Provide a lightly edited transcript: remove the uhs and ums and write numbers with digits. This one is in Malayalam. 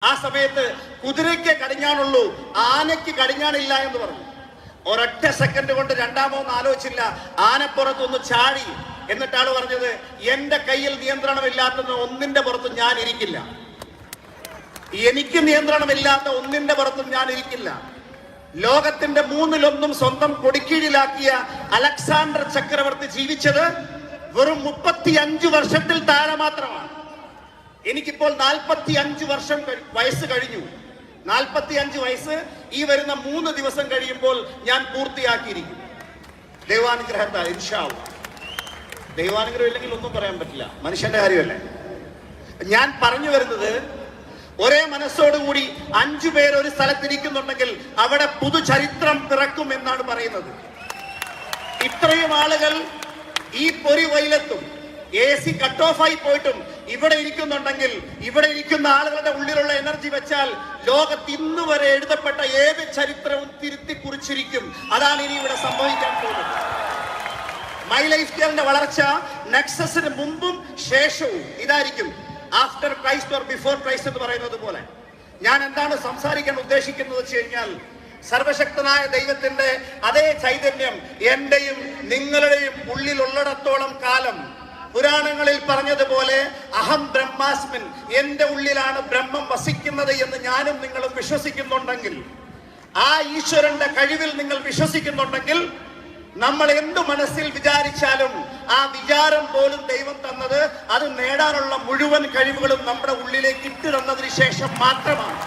ആ സമയത്ത് കുതിരയ്ക്ക് കടിഞ്ഞാണുള്ളൂ, ആനയ്ക്ക് കടിഞ്ഞാണില്ല എന്ന് പറഞ്ഞു. ഒരൊറ്റ സെക്കൻഡ് കൊണ്ട് രണ്ടാമൊന്നും ആലോചിച്ചില്ല, ആനപ്പുറത്തൊന്ന് ചാടി. എന്നിട്ടാണ് പറഞ്ഞത്, എന്റെ കയ്യിൽ നിയന്ത്രണമില്ലാത്ത ഒന്നിന്റെ പുറത്തും ഞാൻ ഇരിക്കില്ല, എനിക്ക് നിയന്ത്രണമില്ലാത്ത ഒന്നിന്റെ പുറത്തും ഞാൻ ഇരിക്കില്ല. ലോകത്തിന്റെ 1/3 സ്വന്തം കൊടിക്കീഴിലാക്കിയ അലക്സാണ്ടർ ചക്രവർത്തി ജീവിച്ചത് വെറും 35 വർഷത്തിൽ താഴെ മാത്രമാണ്. എനിക്കിപ്പോൾ 45 വയസ്സ് കഴിഞ്ഞു. 45 വയസ്സ് ഈ വരുന്ന 3 ദിവസം കഴിയുമ്പോൾ ഞാൻ പൂർത്തിയാക്കിയിരിക്കും. ദൈവാനുഗ്രഹത്താൽ ഇൻഷാ അല്ലാഹ്. ദൈവാനുഗ്രഹം ഇല്ലെങ്കിൽ ഒന്നും പറയാൻ പറ്റില്ല, മനുഷ്യന്റെ കാര്യമല്ലേ. ഞാൻ പറഞ്ഞു വരുന്നത്, ഒരേ മനസ്സോടുകൂടി 5 പേർ ഒരു സ്ഥലത്തിരിക്കുന്നുണ്ടെങ്കിൽ അവിടെ പുതുചരിത്രം പിറക്കും എന്നാണ് പറയുന്നത്. ഇത്രയും ആളുകൾ ഈ പൊരി വെയിലത്തും AC കട്ട് ഓഫ് ആയി പോയിട്ടും ഇവിടെ ഇരിക്കുന്നുണ്ടെങ്കിൽ, ഇവിടെ ഇരിക്കുന്ന ആളുകളുടെ ഉള്ളിലുള്ള എനർജി വെച്ചാൽ ലോകത്ത് ഇന്ന് വരെ എഴുതപ്പെട്ട ഏത് ചരിത്രവും തിരുത്തി കുറിച്ചിരിക്കും. അതാണ് ഇനി ഇവിടെ സംഭവിക്കാൻ പോകുന്നത്. മൈ ലൈഫ് സ്റ്റൈലിന്റെ വളർച്ച നെക്സസിന് മുമ്പും ശേഷവും ഇതായിരിക്കും. After Christ or before Christ എന്ന് പറയുന്നത് പോലെ. ഞാൻ എന്താണ് സംസാരിക്കാൻ ഉദ്ദേശിക്കുന്നത് വെച്ച് കഴിഞ്ഞാൽ, സർവശക്തനായ ദൈവത്തിന്റെ അതേ ചൈതന്യം എന്റെയും നിങ്ങളുടെയും ഉള്ളിലുള്ളിടത്തോളം കാലം, പുരാണങ്ങളിൽ പറഞ്ഞതുപോലെ അഹം ബ്രഹ്മാസ്മിൻ, എന്റെ ഉള്ളിലാണ് ബ്രഹ്മം വസിക്കുന്നത് എന്ന് ഞാനും നിങ്ങളും വിശ്വസിക്കുന്നുണ്ടെങ്കിൽ, ആ ഈശ്വരന്റെ കഴിവിൽ നിങ്ങൾ വിശ്വസിക്കുന്നുണ്ടെങ്കിൽ, നമ്മൾ എന്തു മനസ്സിൽ വിചാരിച്ചാലും ആ വിചാരം പോലും ദൈവം തന്നത് അത് നേടാനുള്ള മുഴുവൻ കഴിവുകളും നമ്മുടെ ഉള്ളിലേക്ക് ഇട്ടു തന്നതിന് ശേഷം മാത്രമാണ്.